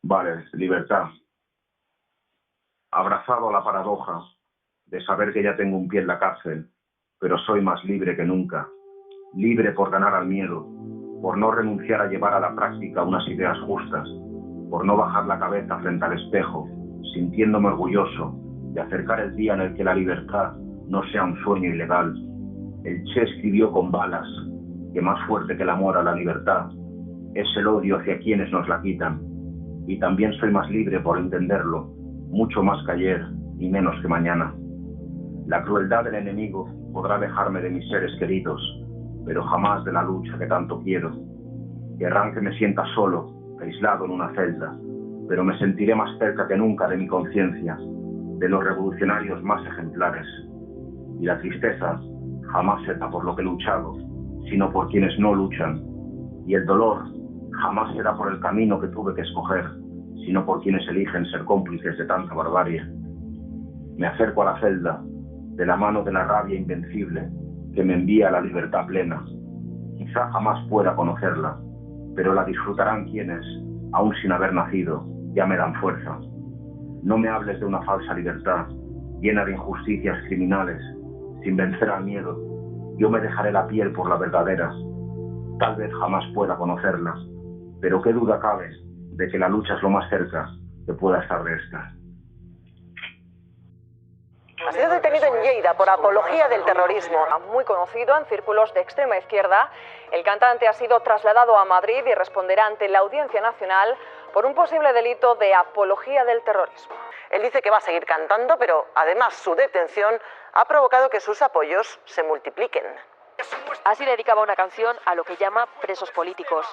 Vale, libertad. Abrazado a la paradoja de saber que ya tengo un pie en la cárcel, pero soy más libre que nunca. Libre por ganar al miedo, por no renunciar a llevar a la práctica unas ideas justas, por no bajar la cabeza frente al espejo, sintiéndome orgulloso de acercar el día en el que la libertad no sea un sueño ilegal. El Che escribió con balas que más fuerte que el amor a la libertad es el odio hacia quienes nos la quitan. Y también soy más libre por entenderlo, mucho más que ayer y menos que mañana. La crueldad del enemigo podrá alejarme de mis seres queridos, pero jamás de la lucha que tanto quiero. Querrán que me sienta solo, aislado en una celda, pero me sentiré más cerca que nunca de mi conciencia, de los revolucionarios más ejemplares. Y la tristeza jamás será por lo que he luchado, sino por quienes no luchan. Y el dolor jamás será por el camino que tuve que escoger, sino por quienes eligen ser cómplices de tanta barbarie. Me acerco a la celda, de la mano de la rabia invencible que me envía a la libertad plena. Quizá jamás pueda conocerla, pero la disfrutarán quienes, aún sin haber nacido, ya me dan fuerza. No me hables de una falsa libertad, llena de injusticias criminales, sin vencer al miedo. Yo me dejaré la piel por la verdadera. Tal vez jamás pueda conocerla, pero qué duda cabe de que la lucha es lo más cerca que pueda estar de esta. Ha sido detenido en Lleida por apología del terrorismo. Muy conocido en círculos de extrema izquierda, el cantante ha sido trasladado a Madrid y responderá ante la Audiencia Nacional por un posible delito de apología del terrorismo. Él dice que va a seguir cantando, pero además su detención ha provocado que sus apoyos se multipliquen. Así dedicaba una canción a lo que llama presos políticos.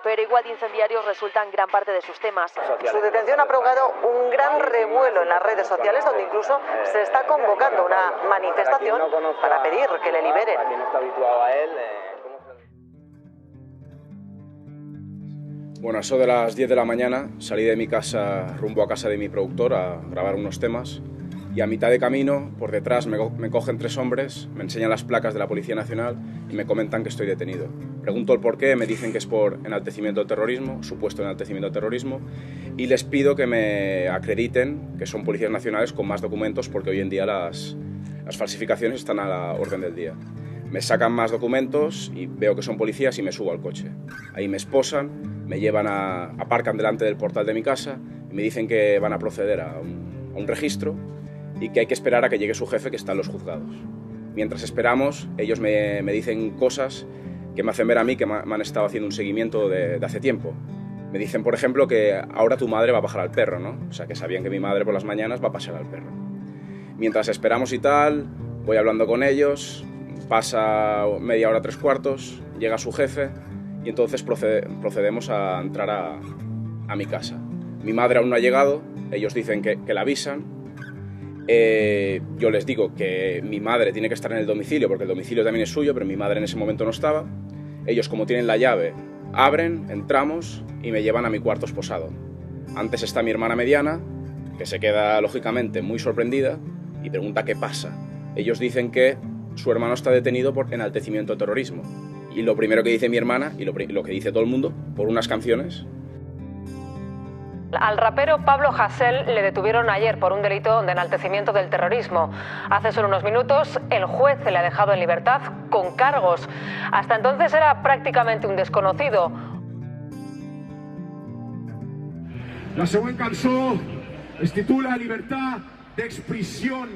Pero igual de incendiarios resultan gran parte de sus temas. Su detención ha provocado un gran revuelo en las redes sociales, donde incluso se está convocando una manifestación para pedir que le liberen. Bueno, a eso de las 10 de la mañana salí de mi casa rumbo a casa de mi productor a grabar unos temas. Y a mitad de camino, por detrás, me cogen 3 hombres, me enseñan las placas de la Policía Nacional y me comentan que estoy detenido. Pregunto el por qué, me dicen que es por enaltecimiento de terrorismo, supuesto enaltecimiento de terrorismo, y les pido que me acrediten que son policías nacionales con más documentos, porque hoy en día las falsificaciones están a la orden del día. Me sacan más documentos y veo que son policías y me subo al coche. Ahí me esposan, me llevan aparcan delante del portal de mi casa y me dicen que van a proceder a un registro y que hay que esperar a que llegue su jefe, que está en los juzgados. Mientras esperamos, ellos me dicen cosas que me hacen ver a mí que me han estado haciendo un seguimiento de hace tiempo. Me dicen, por ejemplo, que ahora tu madre va a bajar al perro, ¿no? O sea, que sabían que mi madre por las mañanas va a pasear al perro. Mientras esperamos y tal, voy hablando con ellos, pasa media hora, 3/4, llega su jefe y entonces procedemos a entrar a mi casa. Mi madre aún no ha llegado, ellos dicen que la avisan. Yo les digo que mi madre tiene que estar en el domicilio porque el domicilio también es suyo, pero mi madre en ese momento no estaba. Ellos, como tienen la llave, abren, entramos y me llevan a mi cuarto esposado. Antes está mi hermana mediana, que se queda lógicamente muy sorprendida y pregunta qué pasa. Ellos dicen que su hermano está detenido por enaltecimiento de terrorismo. Y lo primero que dice mi hermana, y lo que dice todo el mundo, por unas canciones. Al rapero Pablo Hasél le detuvieron ayer por un delito de enaltecimiento del terrorismo. Hace solo unos minutos el juez se le ha dejado en libertad con cargos. Hasta entonces era prácticamente un desconocido. La següent cançó es titula Libertad de expresión,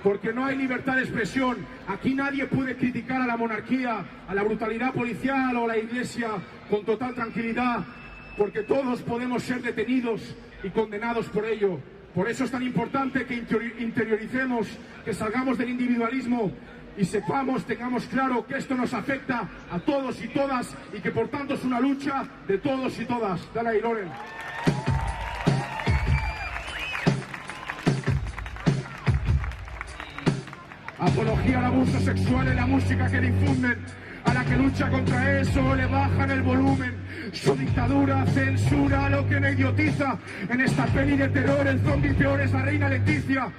porque no hay libertad de expresión. Aquí nadie puede criticar a la monarquía, a la brutalidad policial o a la Iglesia con total tranquilidad, porque todos podemos ser detenidos y condenados por ello. Por eso es tan importante que interioricemos, que salgamos del individualismo y sepamos, tengamos claro que esto nos afecta a todos y todas y que por tanto es una lucha de todos y todas. Dale ahí, Loren. Apología al abuso sexual en la música que difunden. A la que lucha contra eso le bajan el volumen. Su dictadura censura lo que no idiotiza. En esta peli de terror el zombie peor es la reina Leticia.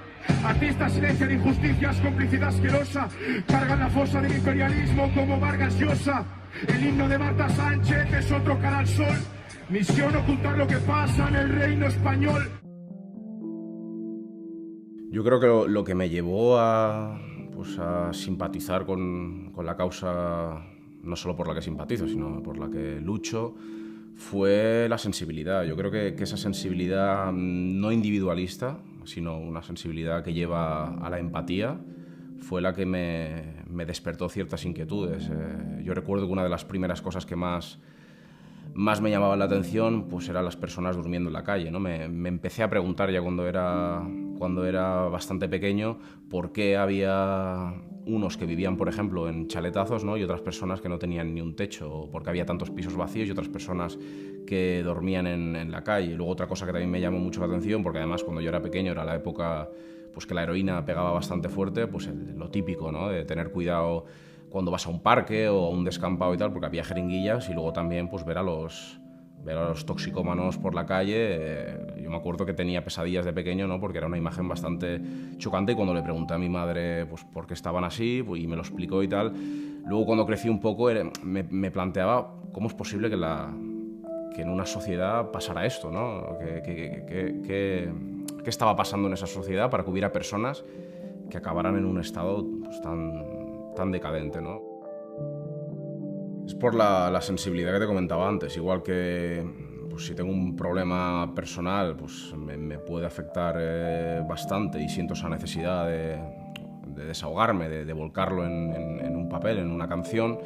Artistas silencian injusticias, complicidad asquerosa. Cargan la fosa del imperialismo como Vargas Llosa. El himno de Marta Sánchez es otro cara al sol. Misión ocultar lo que pasa en el reino español. Yo creo que lo que me llevó a simpatizar con la causa, no solo por la que simpatizo, sino por la que lucho, fue la sensibilidad. Yo creo que esa sensibilidad no individualista, sino una sensibilidad que lleva a la empatía, fue la que me despertó ciertas inquietudes. Yo recuerdo que una de las primeras cosas que más me llamaban la atención pues eran las personas durmiendo en la calle, ¿no? Me empecé a preguntar ya cuando era bastante pequeño por qué había unos que vivían, por ejemplo, en chaletazos, ¿no? Y otras personas que no tenían ni un techo, o por qué había tantos pisos vacíos y otras personas que dormían en la calle. Y luego otra cosa que también me llamó mucho la atención, porque además cuando yo era pequeño era la época pues que la heroína pegaba bastante fuerte, pues lo típico, ¿no? De tener cuidado cuando vas a un parque o a un descampado y tal, porque había jeringuillas, y luego también pues ver a los toxicómanos por la calle. Yo me acuerdo que tenía pesadillas de pequeño, ¿no? Porque era una imagen bastante chocante, y cuando le pregunté a mi madre pues, por qué estaban así, pues, y me lo explicó y tal, luego cuando crecí un poco me planteaba cómo es posible que en una sociedad pasara esto, ¿no? ¿Qué estaba pasando en esa sociedad para que hubiera personas que acabaran en un estado pues, tan decadente, ¿no? Es por la sensibilidad que te comentaba antes. Igual que pues, si tengo un problema personal, pues me puede afectar bastante, y siento esa necesidad de desahogarme, de volcarlo en un papel, en una canción,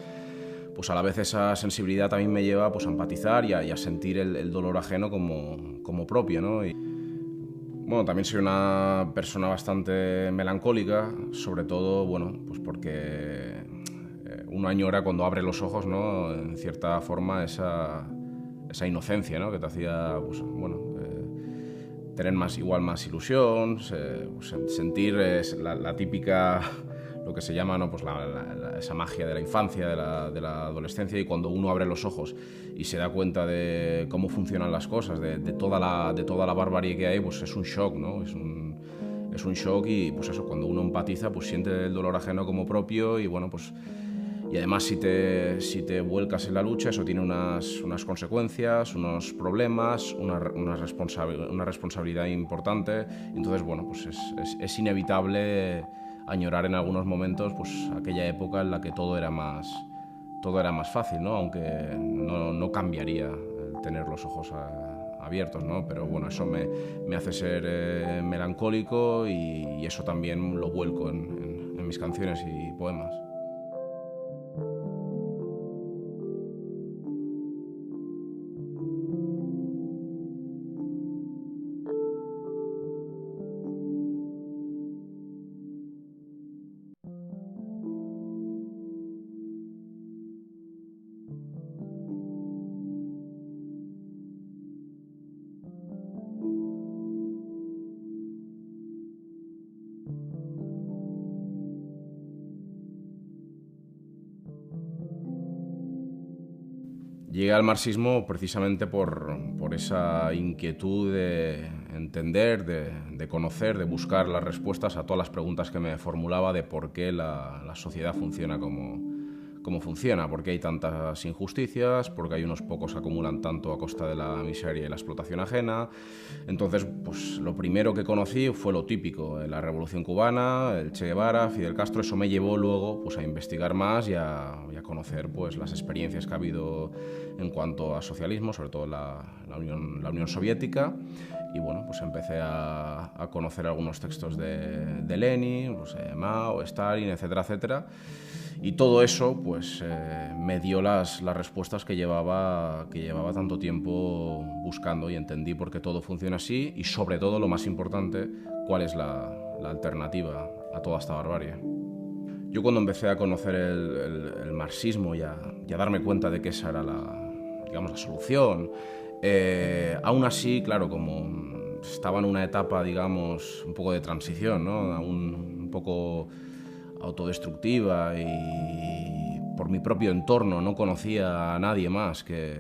pues a la vez esa sensibilidad también me lleva pues, a empatizar y a sentir el dolor ajeno como propio, ¿no? Bueno, también soy una persona bastante melancólica, sobre todo, bueno, pues porque uno añora cuando abre los ojos, ¿no? En cierta forma esa inocencia, ¿no? Que te hacía, pues, bueno, tener más ilusión, sentir la típica, lo que se llama, ¿no? Pues esa magia de la infancia, de la adolescencia, y cuando uno abre los ojos y se da cuenta de cómo funcionan las cosas, de toda la barbarie que hay, pues es un shock, ¿no? Es un shock, y pues eso, cuando uno empatiza, pues siente el dolor ajeno como propio, y bueno, pues y además si te vuelcas en la lucha, eso tiene unas consecuencias, unos problemas, una responsabilidad importante. Entonces, bueno, pues es inevitable añorar en algunos momentos pues aquella época en la que todo era más fácil, ¿no? Aunque no cambiaría el tener los ojos abiertos, ¿no? Pero bueno, eso me hace ser melancólico, y eso también lo vuelco en mis canciones y poemas. Llegué al marxismo precisamente por esa inquietud de entender, de conocer, de buscar las respuestas a todas las preguntas que me formulaba de por qué la sociedad funciona como funciona, por qué hay tantas injusticias, por qué hay unos pocos que acumulan tanto a costa de la miseria y la explotación ajena. Entonces, pues lo primero que conocí fue lo típico, la Revolución Cubana, el Che Guevara, Fidel Castro. Eso me llevó luego pues, a investigar más y a conocer pues, las experiencias que ha habido en cuanto a socialismo, sobre todo la Unión Soviética. Y bueno, pues empecé a conocer algunos textos de Lenin, pues, Mao, Stalin, etcétera, etcétera. Y todo eso pues, me dio las respuestas que llevaba tanto tiempo buscando, y entendí por qué todo funciona así, y sobre todo, lo más importante, cuál es la alternativa a toda esta barbarie. Yo cuando empecé a conocer el marxismo y a darme cuenta de que esa era la solución, aún así, claro, como estaba en una etapa, digamos, un poco de transición, ¿no? Aún un poco autodestructiva, y por mi propio entorno no conocía a nadie más que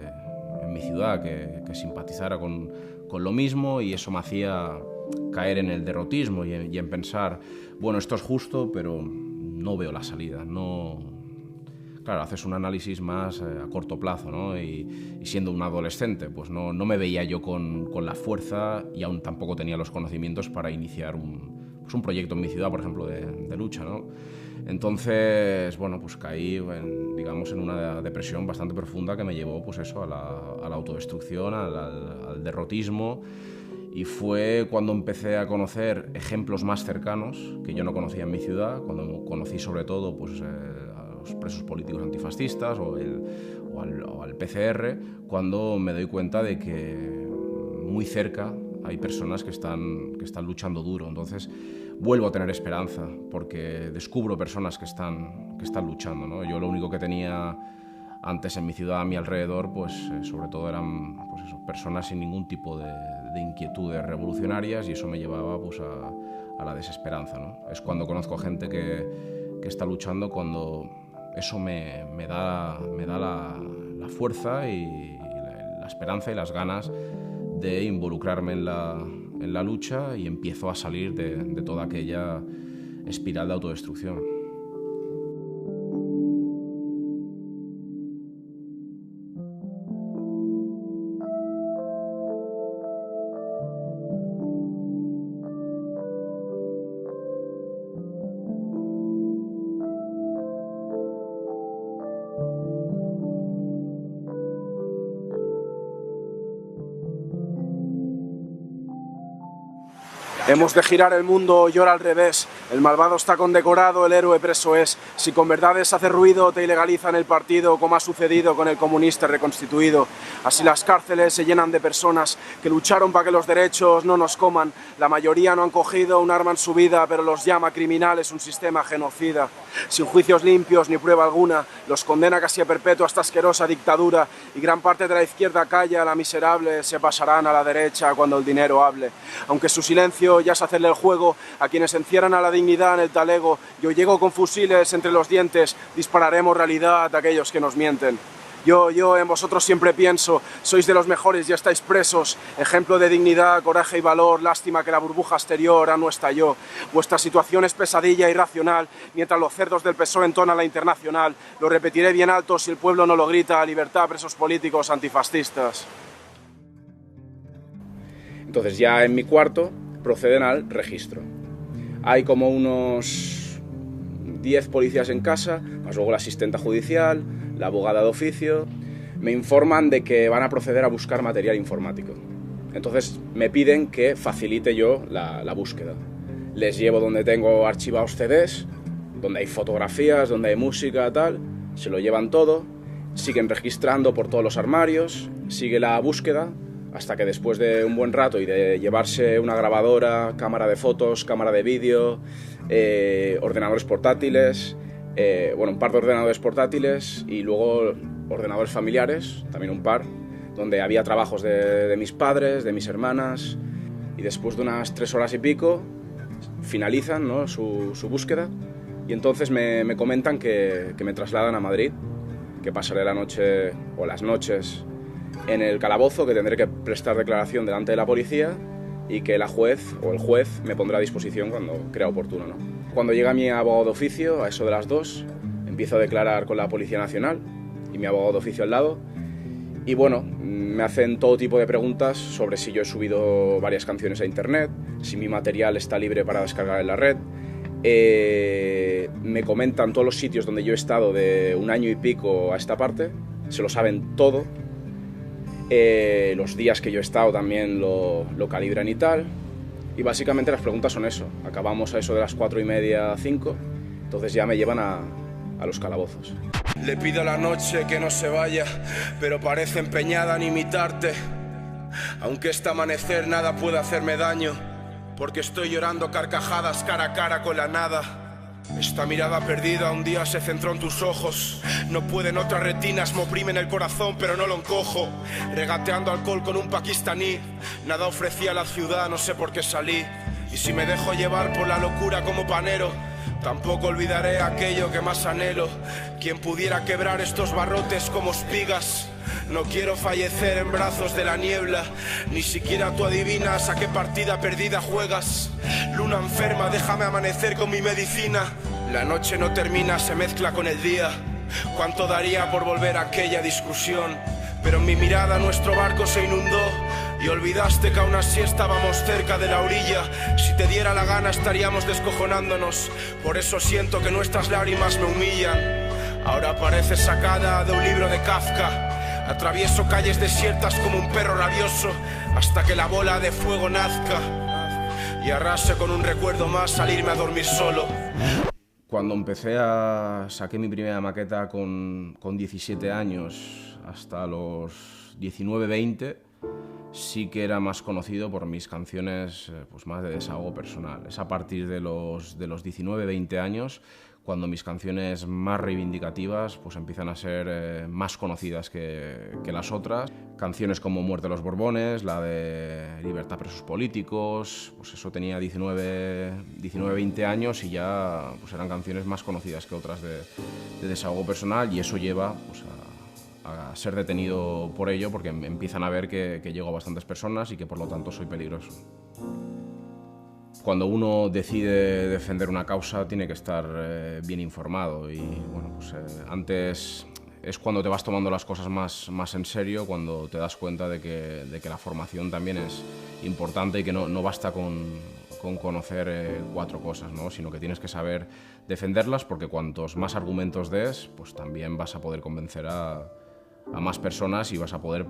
en mi ciudad que simpatizara con lo mismo, y eso me hacía caer en el derrotismo y en pensar, bueno, esto es justo, pero no veo la salida. claro, haces un análisis más a corto plazo, ¿no? Y siendo un adolescente, pues no me veía yo con la fuerza y aún tampoco tenía los conocimientos para iniciar un proyecto en mi ciudad, por ejemplo, de lucha, ¿no? Entonces, bueno, pues caí en una depresión bastante profunda que me llevó, pues eso, a la autodestrucción, al derrotismo. Y fue cuando empecé a conocer ejemplos más cercanos que yo no conocía en mi ciudad, cuando conocí sobre todo pues, a los presos políticos antifascistas o al PCR, cuando me doy cuenta de que muy cerca hay personas que están luchando duro. Entonces vuelvo a tener esperanza porque descubro personas que están luchando, ¿no? Yo lo único que tenía antes en mi ciudad, a mi alrededor, pues sobre todo eran pues eso, personas sin ningún tipo de inquietudes revolucionarias, y eso me llevaba pues a la desesperanza, ¿no? Es cuando conozco a gente que está luchando, cuando eso me da la fuerza y la esperanza y las ganas de involucrarme en la lucha, y empiezo a salir de toda aquella espiral de autodestrucción. Hemos de girar el mundo, llora al revés. El malvado está condecorado, el héroe preso es. Si con verdades hace ruido, te ilegalizan el partido, como ha sucedido con el comunista reconstituido. Así las cárceles se llenan de personas que lucharon para que los derechos no nos coman. La mayoría no han cogido un arma en su vida, pero los llama criminales un sistema genocida. Sin juicios limpios ni prueba alguna, los condena casi a perpetua esta asquerosa dictadura. Y gran parte de la izquierda calla, la miserable, se pasarán a la derecha cuando el dinero hable. Aunque su silencio ya es hacerle el juego a quienes encierran a la dignidad en el talego. Yo llego con fusiles entre los dientes, dispararemos realidad a aquellos que nos mienten. Yo en vosotros siempre pienso, sois de los mejores y estáis presos, ejemplo de dignidad, coraje y valor, lástima que la burbuja exterior aún no estalló. Vuestra situación es pesadilla irracional, mientras los cerdos del PSOE entonan la internacional. Lo repetiré bien alto si el pueblo no lo grita, libertad, presos políticos antifascistas. Entonces ya en mi cuarto proceden al registro. Hay como unos 10 policías en casa, más luego la asistenta judicial, la abogada de oficio. Me informan de que van a proceder a buscar material informático. Entonces me piden que facilite yo la búsqueda. Les llevo donde tengo archivados CDs, donde hay fotografías, donde hay música, tal. Se lo llevan todo, siguen registrando por todos los armarios, sigue la búsqueda, hasta que después de un buen rato y de llevarse una grabadora, cámara de fotos, cámara de vídeo, ordenadores portátiles, un par de ordenadores portátiles y luego ordenadores familiares, también un par, donde había trabajos de mis padres, de mis hermanas, y después de unas 3 horas y pico finalizan, ¿no?, su búsqueda, y entonces me comentan que me trasladan a Madrid, que pasaré la noche o las noches en el calabozo, que tendré que prestar declaración delante de la policía y que la juez o el juez me pondrá a disposición cuando crea oportuno, ¿no? Cuando llega mi abogado de oficio, a eso de las 2, empiezo a declarar con la Policía Nacional y mi abogado de oficio al lado, y bueno, me hacen todo tipo de preguntas sobre si yo he subido varias canciones a internet, si mi material está libre para descargar en la red. Me comentan todos los sitios donde yo he estado de un año y pico a esta parte, se lo saben todo. Los días que yo he estado también lo calibran y tal, y básicamente las preguntas son eso. Acabamos a eso de las 4:30, 5, entonces ya me llevan a los calabozos. Le pido a la noche que no se vaya, pero parece empeñada en imitarte. Aunque este amanecer nada puede hacerme daño, porque estoy llorando carcajadas cara a cara con la nada. Esta mirada perdida un día se centró en tus ojos. No pueden otras retinas, me oprimen el corazón pero no lo encojo. Regateando alcohol con un pakistaní, nada ofrecía a la ciudad, no sé por qué salí. Y si me dejo llevar por la locura como panero, tampoco olvidaré aquello que más anhelo. Quien pudiera quebrar estos barrotes como espigas. No quiero fallecer en brazos de la niebla, ni siquiera tú adivinas a qué partida perdida juegas. Luna enferma, déjame amanecer con mi medicina. La noche no termina, se mezcla con el día. Cuánto daría por volver a aquella discusión, pero en mi mirada nuestro barco se inundó y olvidaste que aún así estábamos cerca de la orilla. Si te diera la gana estaríamos descojonándonos, por eso siento que nuestras lágrimas me humillan. Ahora parece sacada de un libro de Kafka. Atravieso calles desiertas como un perro rabioso hasta que la bola de fuego nazca y arrase con un recuerdo más salirme a dormir solo. Cuando saqué mi primera maqueta con 17 años hasta los 19-20, sí que era más conocido por mis canciones pues más de desahogo personal. Es a partir de los 19-20 años cuando mis canciones más reivindicativas pues empiezan a ser más conocidas que las otras. Canciones como Muerte a los Borbones, la de Libertad Presos Políticos, pues eso tenía 19-20 años y ya pues eran canciones más conocidas que otras de desahogo personal, y eso lleva pues, a ser detenido por ello, porque empiezan a ver que llego a bastantes personas y que por lo tanto soy peligroso. Cuando uno decide defender una causa tiene que estar bien informado y bueno, pues, antes es cuando te vas tomando las cosas más en serio, cuando te das cuenta de que la formación también es importante y que no basta con conocer 4 cosas, ¿no? Sino que tienes que saber defenderlas, porque cuantos más argumentos des, pues también vas a poder convencer a más personas y vas a poder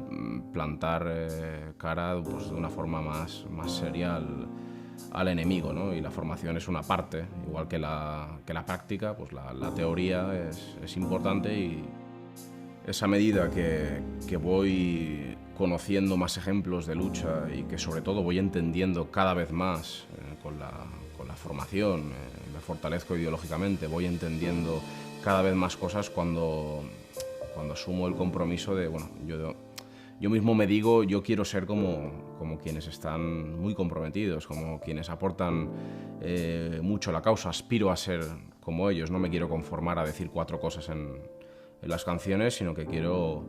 plantar cara pues, de una forma más seria al enemigo, ¿no? Y la formación es una parte, igual que la práctica, pues la teoría es importante, y esa medida que voy conociendo más ejemplos de lucha y que sobre todo voy entendiendo cada vez más con la formación, me fortalezco ideológicamente, voy entendiendo cada vez más cosas cuando asumo el compromiso de, bueno, yo mismo me digo, yo quiero ser como quienes están muy comprometidos, como quienes aportan mucho a la causa, aspiro a ser como ellos, no me quiero conformar a decir 4 cosas en las canciones, sino que quiero,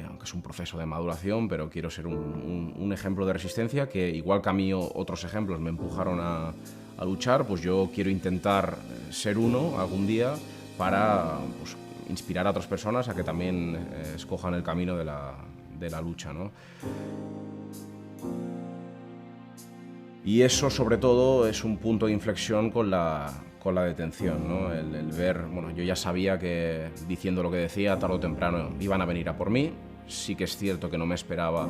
aunque es un proceso de maduración, pero quiero ser un ejemplo de resistencia, que igual que a mí otros ejemplos me empujaron a luchar, pues yo quiero intentar ser uno algún día para pues, inspirar a otras personas a que también escojan el camino de la lucha, ¿no? Y eso, sobre todo, es un punto de inflexión con la detención, ¿no? El ver, bueno, yo ya sabía que diciendo lo que decía, tarde o temprano iban a venir a por mí. Sí que es cierto que no me esperaba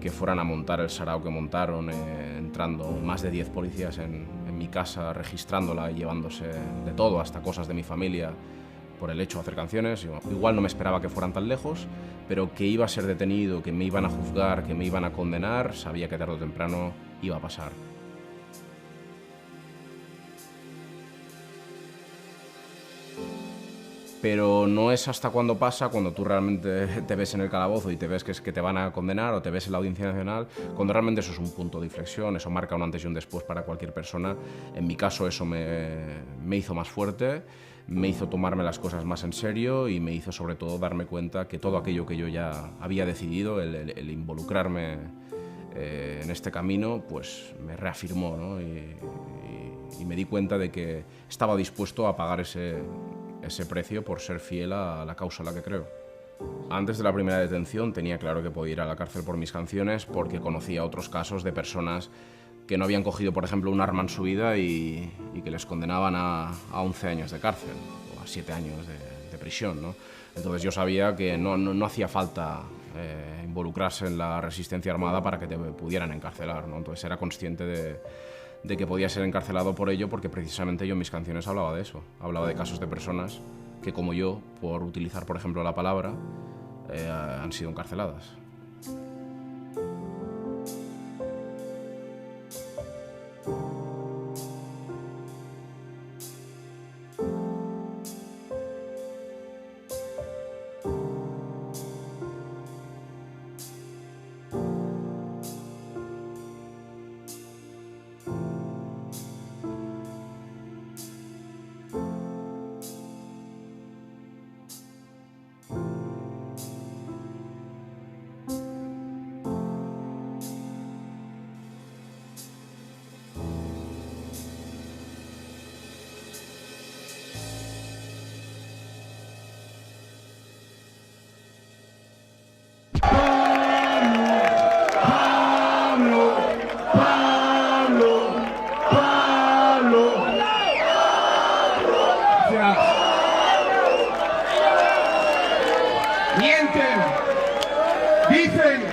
que fueran a montar el sarao que montaron, entrando más de 10 policías en mi casa, registrándola y llevándose de todo, hasta cosas de mi familia, por el hecho de hacer canciones. Igual no me esperaba que fueran tan lejos, pero que iba a ser detenido, que me iban a juzgar, que me iban a condenar, sabía que tarde o temprano iba a pasar. Pero no es hasta cuando pasa, cuando tú realmente te ves en el calabozo y te ves que es que te van a condenar, o te ves en la Audiencia Nacional, cuando realmente eso es un punto de inflexión, eso marca un antes y un después para cualquier persona. En mi caso eso me hizo más fuerte, me hizo tomarme las cosas más en serio y me hizo sobre todo darme cuenta que todo aquello que yo ya había decidido, el involucrarme en este camino, pues me reafirmó, ¿no? Y me di cuenta de que estaba dispuesto a pagar ese precio por ser fiel a la causa a la que creo. Antes de la primera detención tenía claro que podía ir a la cárcel por mis canciones, porque conocía otros casos de personas que no habían cogido, por ejemplo, un arma en su vida y que les condenaban a 11 años de cárcel o a 7 años de prisión, ¿no? Entonces yo sabía que no hacía falta involucrarse en la resistencia armada para que te pudieran encarcelar, ¿no? Entonces era consciente de que podía ser encarcelado por ello, porque precisamente yo en mis canciones hablaba de eso. Hablaba de casos de personas que, como yo, por utilizar, por ejemplo, la palabra, han sido encarceladas.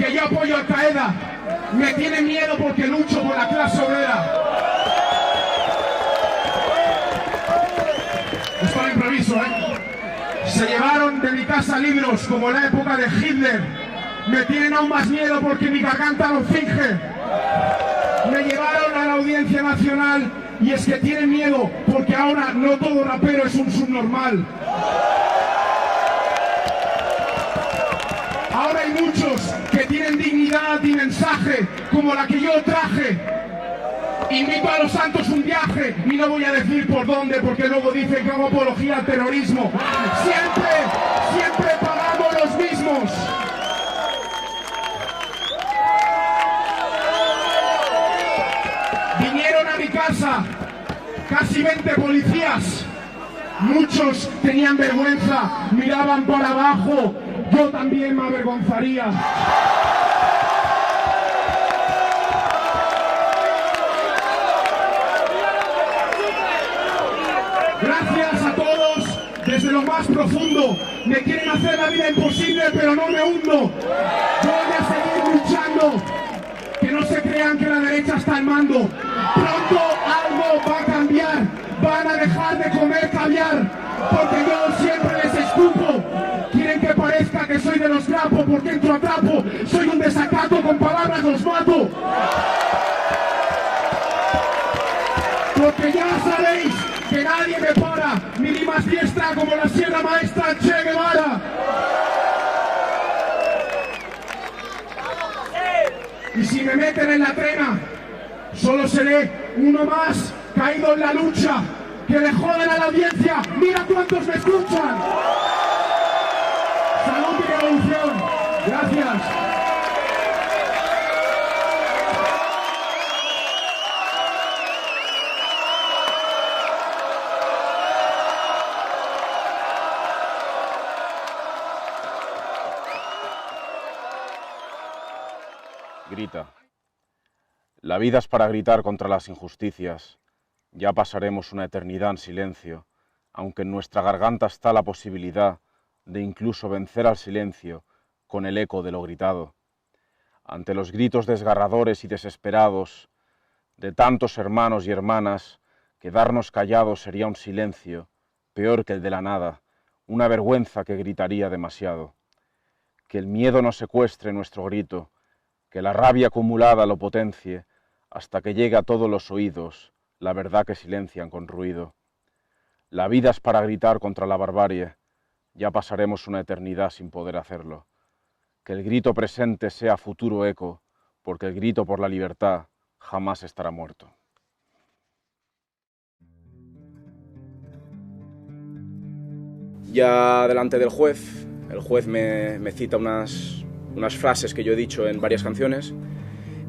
porque yo apoyo a Al Qaeda, me tienen miedo porque lucho por la clase obrera. Esto lo improviso, Se llevaron de mi casa libros como la época de Hitler. Me tienen aún más miedo porque mi garganta lo finge. Me llevaron a la Audiencia Nacional y es que tienen miedo porque ahora no todo rapero es un subnormal. Ahora hay muchos que tienen dignidad y mensaje como la que yo traje. Invito a los santos un viaje y no voy a decir por dónde porque luego dicen que hago apología al terrorismo. Siempre pagamos los mismos. Vinieron a mi casa casi 20 policías. Muchos tenían vergüenza, miraban para abajo. Yo también me avergonzaría. Gracias a todos desde lo más profundo. Me quieren hacer la vida imposible, pero no me hundo. Voy a seguir luchando. Que no se crean que la derecha está al mando. Pronto algo va a cambiar. Van a dejar de comer caviar. Porque yo siempre les escupo. Quieren que parezca que soy de los grapos porque entro a trapo. Soy un desacato, con palabras los mato. Porque ya sabéis que nadie me para. Mi rima es diestra como la Sierra Maestra Che Guevara. Y si me meten en la trena, solo seré uno más caído en la lucha. Que le joden a la audiencia. Mira cuántos me escuchan. Salud y revolución. Gracias. Grita. La vida es para gritar contra las injusticias. Ya pasaremos una eternidad en silencio, aunque en nuestra garganta está la posibilidad de incluso vencer al silencio con el eco de lo gritado. Ante los gritos desgarradores y desesperados de tantos hermanos y hermanas, quedarnos callados sería un silencio, peor que el de la nada, una vergüenza que gritaría demasiado. Que el miedo no secuestre nuestro grito, que la rabia acumulada lo potencie, hasta que llegue a todos los oídos la verdad que silencian con ruido. La vida es para gritar contra la barbarie, ya pasaremos una eternidad sin poder hacerlo. Que el grito presente sea futuro eco, porque el grito por la libertad jamás estará muerto. Ya delante del juez, el juez me cita unas frases que yo he dicho en varias canciones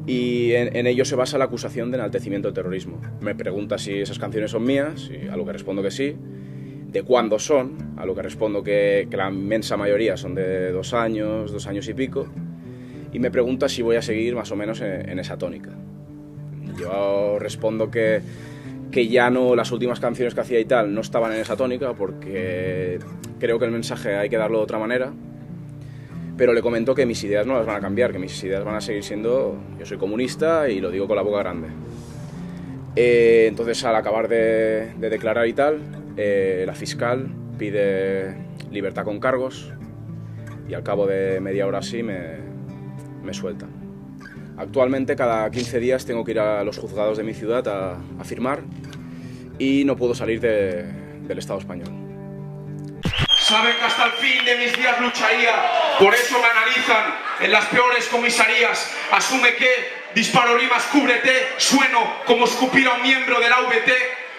y en ello se basa la acusación de enaltecimiento del terrorismo. Me pregunta si esas canciones son mías, y a lo que respondo que sí. De cuándo son, a lo que respondo que la inmensa mayoría son de 2 años y pico. Y me pregunta si voy a seguir más o menos en esa tónica. Yo respondo que ya no, las últimas canciones que hacía y tal no estaban en esa tónica porque creo que el mensaje hay que darlo de otra manera. Pero le comento que mis ideas no las van a cambiar, que mis ideas van a seguir siendo... Yo soy comunista y lo digo con la boca grande. Entonces, al acabar de declarar y tal, la fiscal pide libertad con cargos y al cabo de media hora así me sueltan. Actualmente, cada 15 días tengo que ir a los juzgados de mi ciudad a firmar y no puedo salir del Estado español. Saben que hasta el fin de mis días lucharía, por eso me analizan en las peores comisarías. Asume que disparo rimas, cúbrete, sueno como escupir a un miembro de la VT.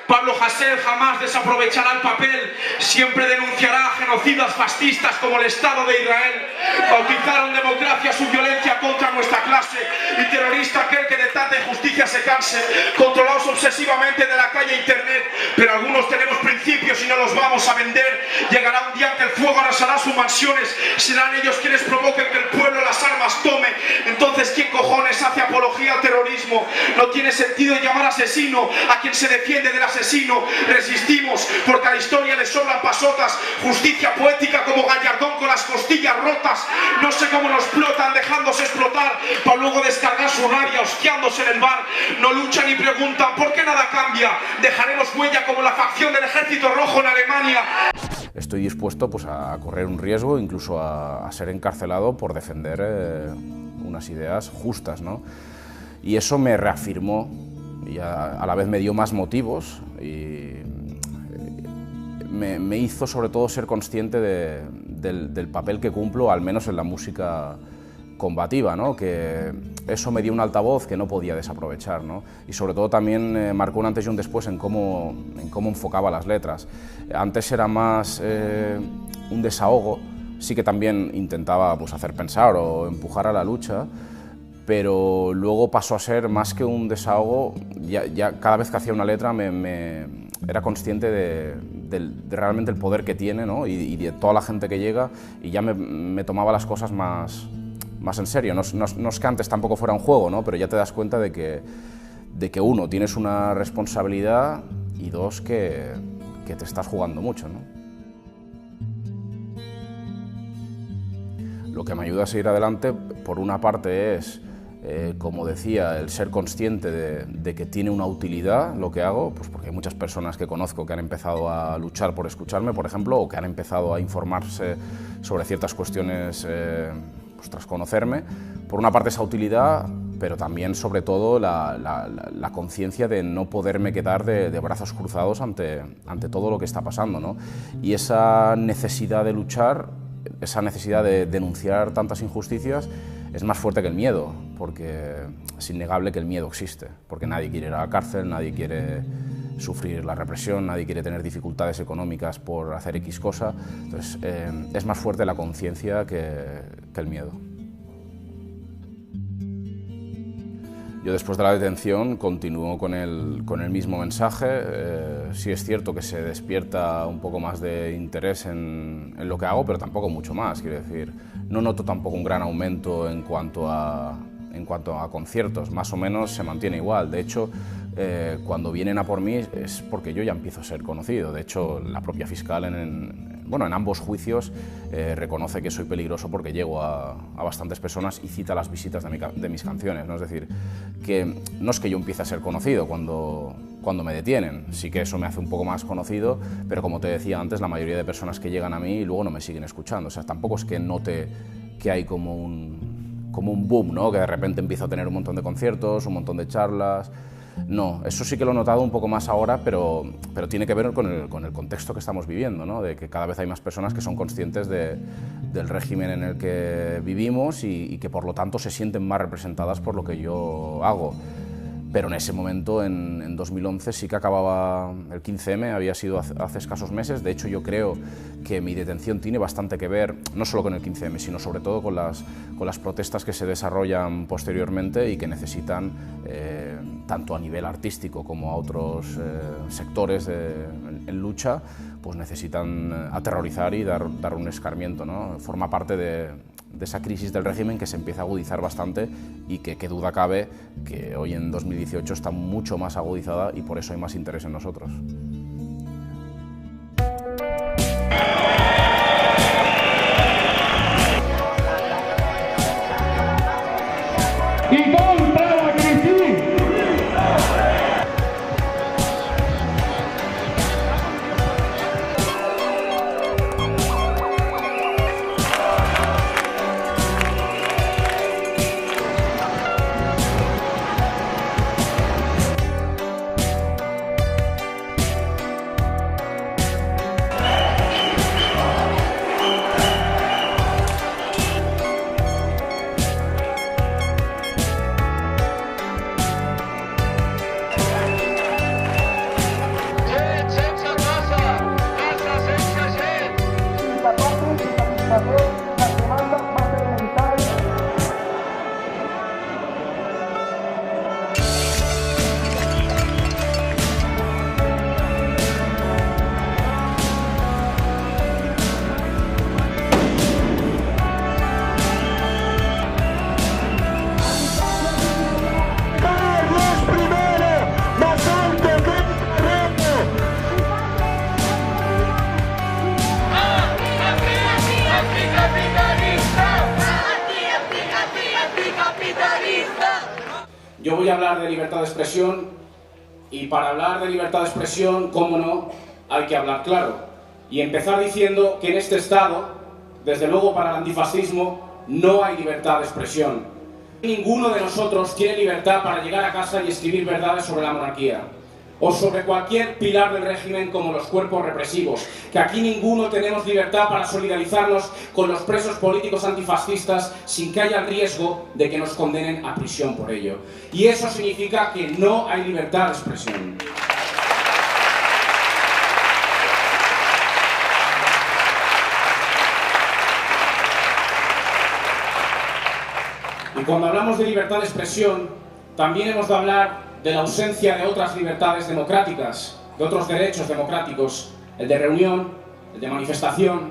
Pablo Hasél jamás desaprovechará el papel, siempre denunciará a genocidas fascistas como el Estado de Israel. Bautizaron democracia su violencia contra nuestra clase y terrorista aquel que de tanta injusticia se canse, controlados obsesivamente de la calle e internet. Pero algunos tenemos principios y no los vamos a vender. Llegará un día en que el fuego arrasará sus mansiones, serán ellos quienes provoquen que el pueblo las armas tome. Entonces, ¿quién cojones hace apología al terrorismo? terrorismo. No tiene sentido llamar asesino a quien se defiende del asesino. Resistimos porque a la historia le sobran pasotas. Justicia poética como Gallardón con las costillas rotas. No sé cómo nos explotan dejándose explotar para luego descargar su rabia hostiándose en el bar. No luchan ni preguntan por qué nada cambia. Dejaremos huella como la facción del Ejército Rojo en Alemania. Estoy dispuesto pues, a correr un riesgo, incluso a ser encarcelado por defender unas ideas justas, ¿no? Y eso me reafirmó y a la vez me dio más motivos y me hizo sobre todo ser consciente del papel que cumplo, al menos en la música combativa, ¿no? Que eso me dio un altavoz que no podía desaprovechar, ¿no? Y sobre todo también marcó un antes y un después en cómo enfocaba las letras. Antes era más un desahogo, sí que también intentaba pues, hacer pensar o empujar a la lucha, pero luego pasó a ser más que un desahogo, ya cada vez que hacía una letra era consciente de realmente el poder que tiene, ¿no? y de toda la gente que llega, y ya me tomaba las cosas más en serio. No es que antes tampoco fuera un juego, ¿no? Pero ya te das cuenta de que uno, tienes una responsabilidad y dos, que te estás jugando mucho, ¿no? Lo que me ayuda a seguir adelante, por una parte, es, como decía, el ser consciente de que tiene una utilidad lo que hago, pues porque hay muchas personas que conozco que han empezado a luchar por escucharme, por ejemplo, o que han empezado a informarse sobre ciertas cuestiones pues tras conocerme. Por una parte esa utilidad, pero también sobre todo la conciencia de no poderme quedar de brazos cruzados ante todo lo que está pasando, ¿no? Y esa necesidad de luchar, esa necesidad de denunciar tantas injusticias es más fuerte que el miedo, porque es innegable que el miedo existe, porque nadie quiere ir a la cárcel, nadie quiere sufrir la represión, nadie quiere tener dificultades económicas por hacer X cosa. Entonces es más fuerte la conciencia que el miedo. Yo después de la detención continúo con el mismo mensaje. Sí es cierto que se despierta un poco más de interés en lo que hago, pero tampoco mucho más. Quiero decir, no noto tampoco un gran aumento en cuanto a conciertos, más o menos se mantiene igual. De hecho, cuando vienen a por mí es porque yo ya empiezo a ser conocido. De hecho, la propia fiscal en ambos juicios reconoce que soy peligroso porque llego a bastantes personas y cita las visitas de mis canciones, ¿no? Es decir, que no es que yo empiece a ser conocido cuando me detienen, sí que eso me hace un poco más conocido, pero como te decía antes, la mayoría de personas que llegan a mí luego no me siguen escuchando. O sea, tampoco es que note que hay como un boom, ¿no? Que de repente empiezo a tener un montón de conciertos, un montón de charlas. No, eso sí que lo he notado un poco más ahora, pero tiene que ver con el contexto que estamos viviendo, ¿no? De que cada vez hay más personas que son conscientes del régimen en el que vivimos y que por lo tanto se sienten más representadas por lo que yo hago. Pero en ese momento, en 2011, sí que acababa el 15M, había sido hace escasos meses. De hecho, yo creo que mi detención tiene bastante que ver, no solo con el 15M, sino sobre todo con las protestas que se desarrollan posteriormente y que necesitan, tanto a nivel artístico como a otros sectores en lucha, pues necesitan aterrorizar y dar un escarmiento, ¿no? Forma parte de esa crisis del régimen que se empieza a agudizar bastante y que qué duda cabe que hoy en 2018 está mucho más agudizada y por eso hay más interés en nosotros. Yo voy a hablar de libertad de expresión y para hablar de libertad de expresión, cómo no, hay que hablar claro. Y empezar diciendo que en este Estado, desde luego para el antifascismo, no hay libertad de expresión. Ninguno de nosotros tiene libertad para llegar a casa y escribir verdades sobre la monarquía o sobre cualquier pilar del régimen como los cuerpos represivos, que aquí ninguno tenemos libertad para solidarizarnos con los presos políticos antifascistas sin que haya el riesgo de que nos condenen a prisión por ello. Y eso significa que no hay libertad de expresión. Y cuando hablamos de libertad de expresión, también hemos de hablar de la ausencia de otras libertades democráticas, de otros derechos democráticos, el de reunión, el de manifestación,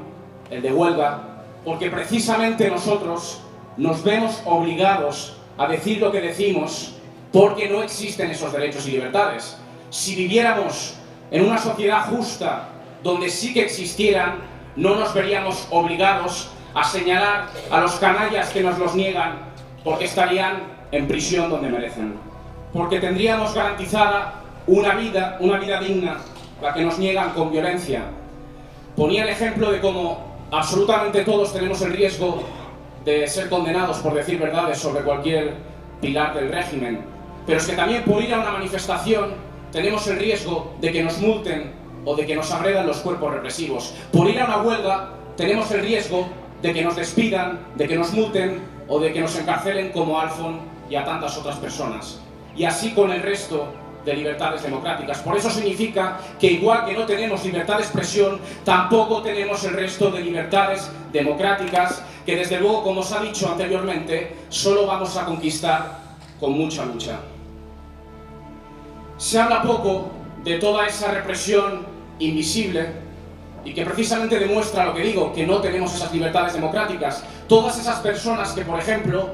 el de huelga, porque precisamente nosotros nos vemos obligados a decir lo que decimos porque no existen esos derechos y libertades. Si viviéramos en una sociedad justa donde sí que existieran, no nos veríamos obligados a señalar a los canallas que nos los niegan porque estarían en prisión donde merecen. Porque tendríamos garantizada una vida digna, la que nos niegan con violencia. Ponía el ejemplo de cómo absolutamente todos tenemos el riesgo de ser condenados por decir verdades sobre cualquier pilar del régimen. Pero es que también por ir a una manifestación tenemos el riesgo de que nos multen o de que nos agredan los cuerpos represivos. Por ir a una huelga tenemos el riesgo de que nos despidan, de que nos multen o de que nos encarcelen como a Alfon y a tantas otras personas. Y así con el resto de libertades democráticas. Por eso significa que igual que no tenemos libertad de expresión, tampoco tenemos el resto de libertades democráticas que desde luego, como os ha dicho anteriormente, solo vamos a conquistar con mucha lucha. Se habla poco de toda esa represión invisible y que precisamente demuestra lo que digo, que no tenemos esas libertades democráticas. Todas esas personas que, por ejemplo,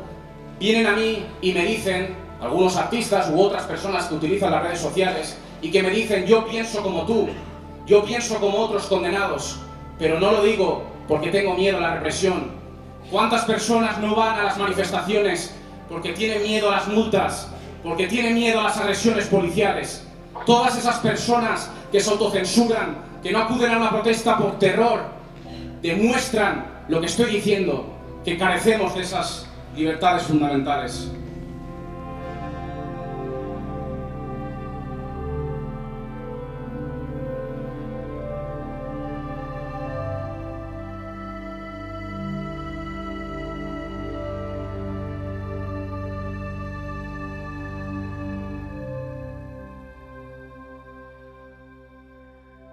vienen a mí y me dicen, algunos artistas u otras personas que utilizan las redes sociales, y que me dicen, yo pienso como tú, yo pienso como otros condenados, pero no lo digo porque tengo miedo a la represión. ¿Cuántas personas no van a las manifestaciones porque tienen miedo a las multas, porque tienen miedo a las agresiones policiales? Todas esas personas que se autocensuran, que no acuden a una protesta por terror, demuestran lo que estoy diciendo, que carecemos de esas libertades fundamentales.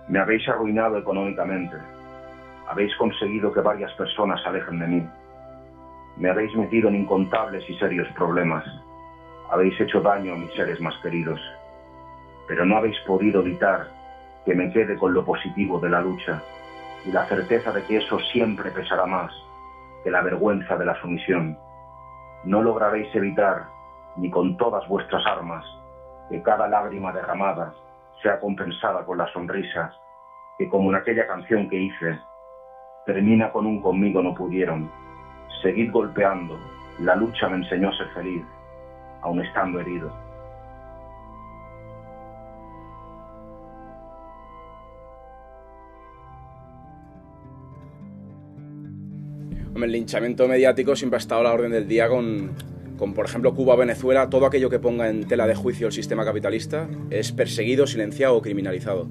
Me habéis arruinado económicamente. Habéis conseguido que varias personas se alejen de mí. Me habéis metido en incontables y serios problemas. Habéis hecho daño a mis seres más queridos. Pero no habéis podido evitar que me quede con lo positivo de la lucha y la certeza de que eso siempre pesará más que la vergüenza de la sumisión. No lograréis evitar, ni con todas vuestras armas, que cada lágrima derramada sea compensada con la sonrisa que, como en aquella canción que hice, termina con un conmigo no pudieron. Seguid golpeando, la lucha me enseñó a ser feliz, aun estando herido. El linchamiento mediático siempre ha estado a la orden del día con, por ejemplo, Cuba, Venezuela. Todo aquello que ponga en tela de juicio el sistema capitalista es perseguido, silenciado o criminalizado.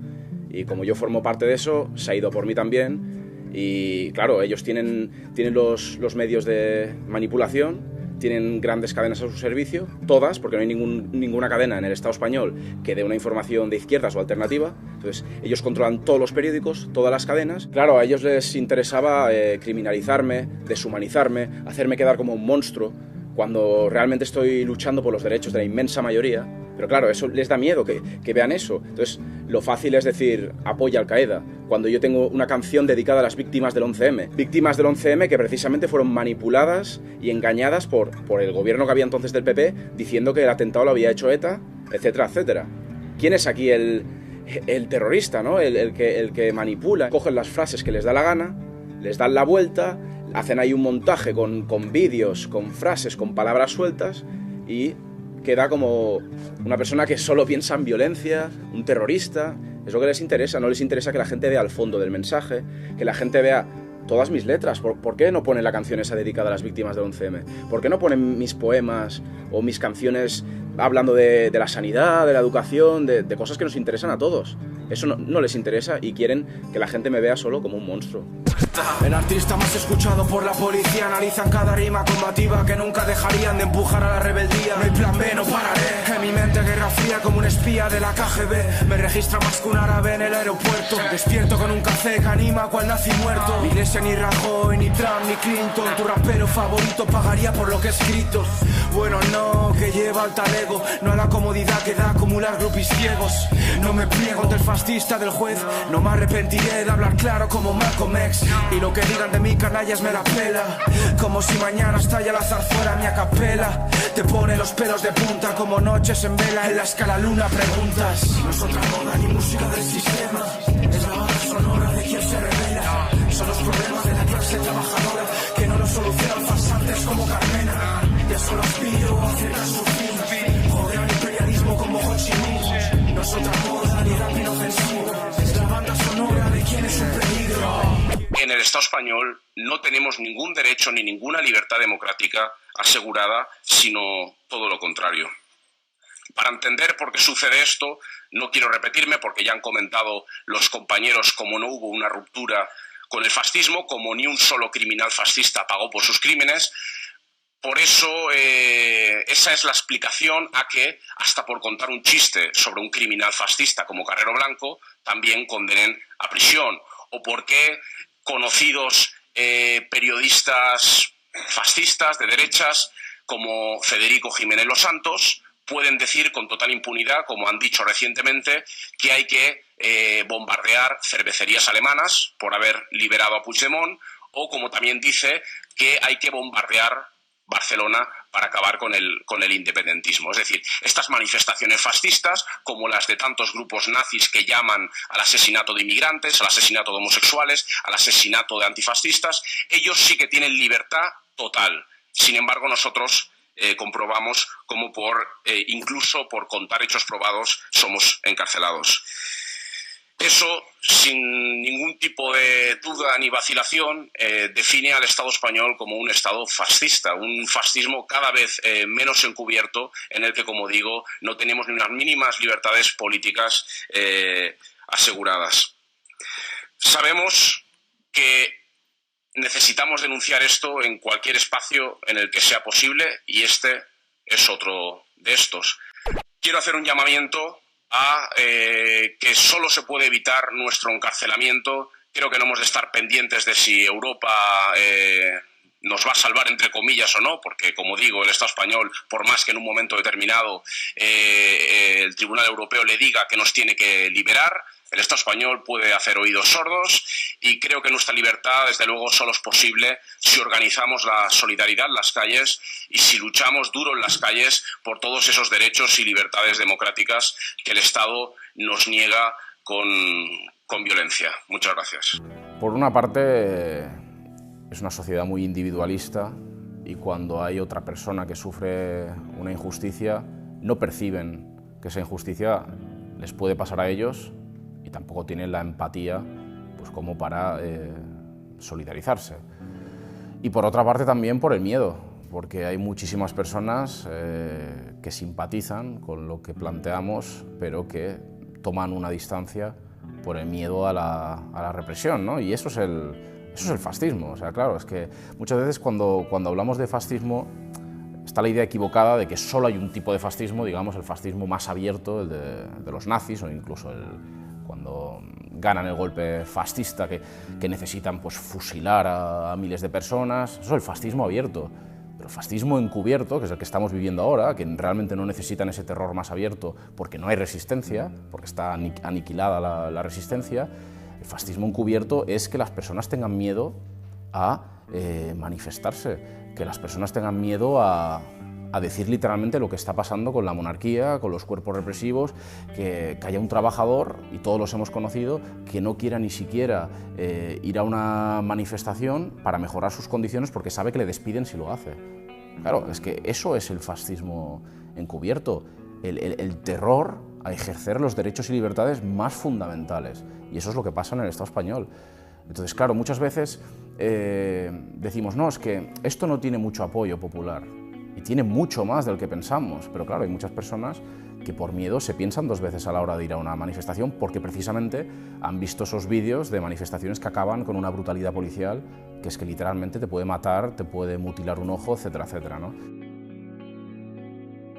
Y como yo formo parte de eso, se ha ido por mí también. Y claro, ellos tienen los medios de manipulación, tienen grandes cadenas a su servicio, todas, porque no hay ninguna cadena en el Estado español que dé una información de izquierdas o alternativa. Entonces, ellos controlan todos los periódicos, todas las cadenas. Claro, a ellos les interesaba criminalizarme, deshumanizarme, hacerme quedar como un monstruo, cuando realmente estoy luchando por los derechos de la inmensa mayoría. Pero claro, eso les da miedo que vean eso. Entonces, lo fácil es decir, apoya Al Qaeda, cuando yo tengo una canción dedicada a las víctimas del 11M. Víctimas del 11M que precisamente fueron manipuladas y engañadas por el gobierno que había entonces del PP, diciendo que el atentado lo había hecho ETA, etcétera, etcétera. ¿Quién es aquí el terrorista, ¿no? El que manipula? Cogen las frases que les da la gana, les dan la vuelta, hacen ahí un montaje con vídeos, con frases, con palabras sueltas y queda como una persona que solo piensa en violencia, un terrorista. Es lo que les interesa, no les interesa que la gente vea el fondo del mensaje, que la gente vea todas mis letras. ¿Por qué no ponen la canción esa dedicada a las víctimas del 11M? ¿Por qué no ponen mis poemas o mis canciones hablando de la sanidad, de la educación, de cosas que nos interesan a todos? Eso no les interesa y quieren que la gente me vea solo como un monstruo. El artista más escuchado por la policía, analizan cada rima combativa que nunca dejarían de empujar a la rebeldía. No hay plan B, no pararé. En mi mente guerra fría como un espía de la KGB. Me registra más que un árabe en el aeropuerto. Despierto con un café que anima cual nazi muerto. Ni Iglesia, ni Rajoy, ni Trump, ni Clinton. Tu rapero favorito pagaría por lo que he escrito. Bueno, no, que lleva al talego, no a la comodidad que da acumular groupies ciegos. No me pliego ante el fascista del juez, no me arrepentiré de hablar claro como Malcolm X. Y lo que digan de mí, canallas, me la pela. Como si mañana estalla la zarzuela mi acapela. Te pone los pelos de punta como noches en vela. En la escala luna preguntas. No es otra moda ni música del sistema, es la banda sonora de quien se revela. Son los problemas de la clase trabajadora que no los solucionan farsantes como Carmena. Ya solo aspiro a acercar su fin. Joder al imperialismo como Ho Chi Minh. No es otra moda ni rap inofensivo, es la banda sonora de quien es un peligro. En el Estado español no tenemos ningún derecho ni ninguna libertad democrática asegurada, sino todo lo contrario. Para entender por qué sucede esto, no quiero repetirme porque ya han comentado los compañeros cómo no hubo una ruptura con el fascismo, como ni un solo criminal fascista pagó por sus crímenes. Por eso esa es la explicación a que, hasta por contar un chiste sobre un criminal fascista como Carrero Blanco, también condenen a prisión. O por qué conocidos periodistas fascistas de derechas como Federico Jiménez Los Santos pueden decir con total impunidad, como han dicho recientemente, que hay que bombardear cervecerías alemanas por haber liberado a Puigdemont, o como también dice que hay que bombardear Barcelona para acabar con el independentismo. Es decir, estas manifestaciones fascistas, como las de tantos grupos nazis que llaman al asesinato de inmigrantes, al asesinato de homosexuales, al asesinato de antifascistas, ellos sí que tienen libertad total. Sin embargo, nosotros comprobamos cómo incluso por contar hechos probados somos encarcelados. Eso, sin ningún tipo de duda ni vacilación, define al Estado español como un Estado fascista, un fascismo cada vez menos encubierto, en el que, como digo, no tenemos ni unas mínimas libertades políticas aseguradas. Sabemos que necesitamos denunciar esto en cualquier espacio en el que sea posible, y este es otro de estos. Quiero hacer un llamamiento a que solo se puede evitar nuestro encarcelamiento. Creo que no hemos de estar pendientes de si Europa nos va a salvar, entre comillas, o no, porque, como digo, el Estado español, por más que en un momento determinado el Tribunal Europeo le diga que nos tiene que liberar, el Estado español puede hacer oídos sordos, y creo que nuestra libertad, desde luego, solo es posible si organizamos la solidaridad en las calles y si luchamos duro en las calles por todos esos derechos y libertades democráticas que el Estado nos niega con violencia. Muchas gracias. Por una parte, es una sociedad muy individualista, y cuando hay otra persona que sufre una injusticia, no perciben que esa injusticia les puede pasar a ellos, y tampoco tienen la empatía pues, como para solidarizarse. Y por otra parte también por el miedo, porque hay muchísimas personas que simpatizan con lo que planteamos, pero que toman una distancia por el miedo a la represión, ¿no? Y eso es el fascismo. O sea, claro, es que muchas veces cuando hablamos de fascismo está la idea equivocada de que solo hay un tipo de fascismo, digamos el fascismo más abierto, el de los nazis, o incluso cuando ganan el golpe fascista que necesitan pues, fusilar a miles de personas. Eso es el fascismo abierto. Pero el fascismo encubierto, que es el que estamos viviendo ahora, que realmente no necesitan ese terror más abierto porque no hay resistencia, porque está aniquilada la resistencia, el fascismo encubierto es que las personas tengan miedo a manifestarse, que las personas tengan miedo a decir literalmente lo que está pasando con la monarquía, con los cuerpos represivos, que haya un trabajador, y todos los hemos conocido, que no quiera ni siquiera ir a una manifestación para mejorar sus condiciones porque sabe que le despiden si lo hace. Claro, es que eso es el fascismo encubierto el terror a ejercer los derechos y libertades más fundamentales. Y eso es lo que pasa en el Estado español. Entonces, claro, muchas veces decimos, no, es que esto no tiene mucho apoyo popular, y tiene mucho más del que pensamos, pero claro, hay muchas personas que por miedo se piensan dos veces a la hora de ir a una manifestación porque precisamente han visto esos vídeos de manifestaciones que acaban con una brutalidad policial que es que literalmente te puede matar, te puede mutilar un ojo, etcétera, etcétera, ¿no?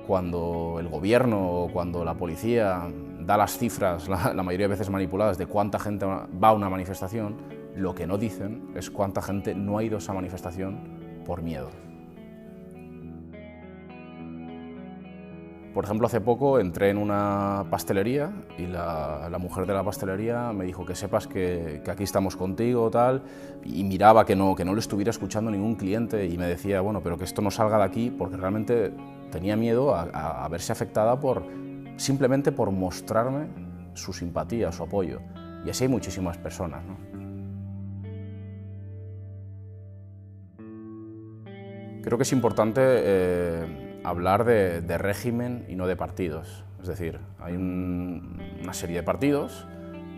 Cuando el gobierno o cuando la policía da las cifras, la mayoría de veces manipuladas, de cuánta gente va a una manifestación, lo que no dicen es cuánta gente no ha ido a esa manifestación por miedo. Por ejemplo, hace poco entré en una pastelería y la mujer de la pastelería me dijo que sepas que aquí estamos contigo, tal, y miraba que no le estuviera escuchando ningún cliente y me decía, bueno, pero que esto no salga de aquí, porque realmente tenía miedo a verse afectada simplemente por mostrarme su simpatía, su apoyo. Y así hay muchísimas personas, ¿no? Creo que es importante hablar de régimen y no de partidos. Es decir, hay una serie de partidos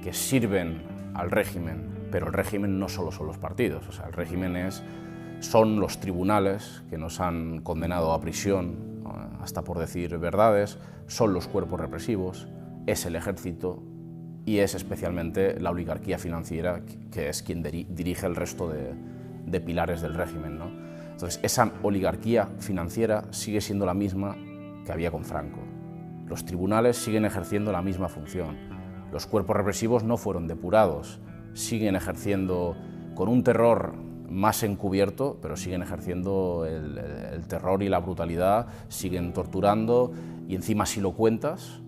que sirven al régimen, pero el régimen no solo son los partidos. O sea, el régimen son los tribunales que nos han condenado a prisión, hasta por decir verdades, son los cuerpos represivos, es el ejército y es especialmente la oligarquía financiera, que es quien dirige el resto de pilares del régimen, ¿no? Entonces, esa oligarquía financiera sigue siendo la misma que había con Franco. Los tribunales siguen ejerciendo la misma función. Los cuerpos represivos no fueron depurados, siguen ejerciendo con un terror más encubierto, pero siguen ejerciendo el terror y la brutalidad, siguen torturando y encima si lo cuentas,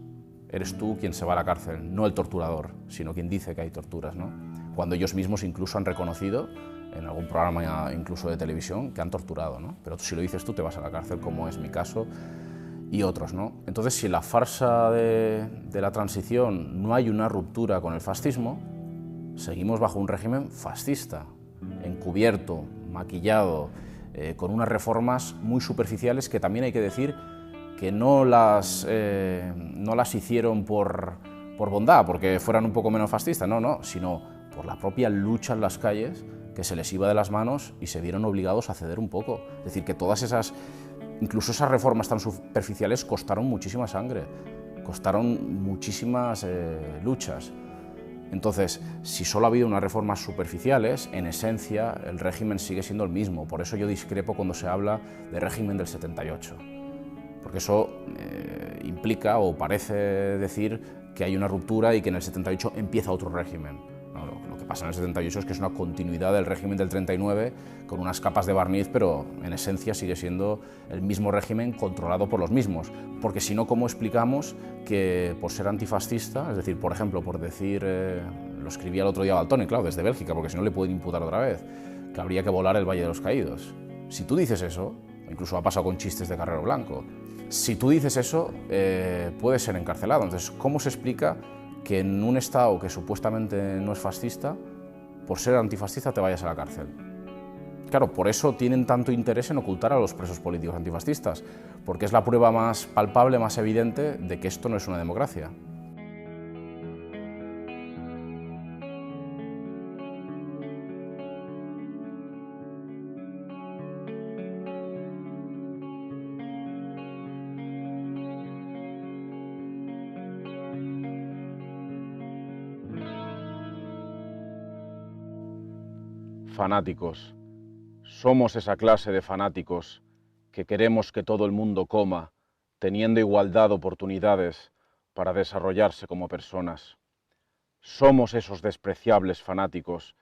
eres tú quien se va a la cárcel, no el torturador, sino quien dice que hay torturas, ¿no? Cuando ellos mismos incluso han reconocido en algún programa incluso de televisión que han torturado, ¿no? Pero si lo dices tú te vas a la cárcel, como es mi caso y otros, ¿no? Entonces, si en la farsa de la transición no hay una ruptura con el fascismo, seguimos bajo un régimen fascista, encubierto, maquillado, con unas reformas muy superficiales que también hay que decir que no las hicieron por bondad, porque fueran un poco menos fascistas, no, sino por la propia lucha en las calles, que se les iba de las manos y se vieron obligados a ceder un poco. Es decir, que todas incluso esas reformas tan superficiales costaron muchísima sangre, costaron muchísimas luchas. Entonces, si solo ha habido unas reformas superficiales, en esencia el régimen sigue siendo el mismo. Por eso yo discrepo cuando se habla de régimen del 78. Porque eso implica o parece decir que hay una ruptura y que en el 78 empieza otro régimen. No, lo que pasa en el 78 es que es una continuidad del régimen del 39 con unas capas de barniz, pero en esencia sigue siendo el mismo régimen controlado por los mismos. Porque si no, ¿cómo explicamos que por ser antifascista, es decir, por ejemplo, por decir, lo escribía el otro día Valtònyc, claro, desde Bélgica, porque si no le pueden imputar otra vez, que habría que volar el Valle de los Caídos? Si tú dices eso, incluso ha pasado con chistes de Carrero Blanco, si tú dices eso, puedes ser encarcelado. Entonces, ¿cómo se explica que en un Estado que supuestamente no es fascista, por ser antifascista te vayas a la cárcel? Claro, por eso tienen tanto interés en ocultar a los presos políticos antifascistas, porque es la prueba más palpable, más evidente de que esto no es una democracia. Fanáticos. Somos esa clase de fanáticos que queremos que todo el mundo coma, teniendo igualdad de oportunidades para desarrollarse como personas. Somos esos despreciables fanáticos